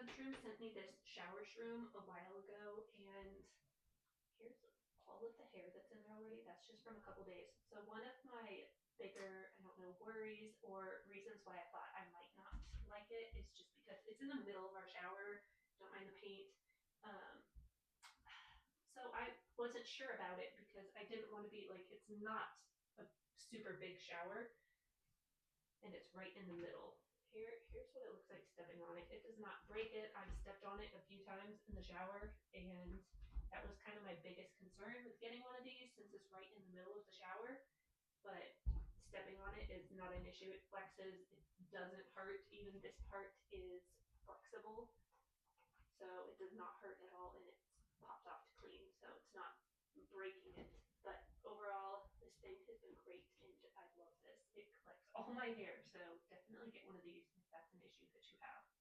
ShowerShroom sent me this ShowerShroom a while ago, and here's all of the hair that's in there already. That's just from a couple days. So one of my bigger, I don't know, worries or reasons why I thought I might not like it is just because it's in the middle of our shower. Don't mind the paint. Um, so I wasn't sure about it because I didn't want to be like, it's not a super big shower, and it's right in the middle. Here's what it looks like stepping on it. It does not break it. I've stepped on it a few times in the shower, and that was kind of my biggest concern with getting one of these since it's right in the middle of the shower. But stepping on it is not an issue. It flexes. It doesn't hurt. Even this part is flexible, so it does not hurt at all, and it pops off to clean, so it's not breaking it. But overall, this thing has been great, and I love this. It collects all my hair, so definitely get one of these.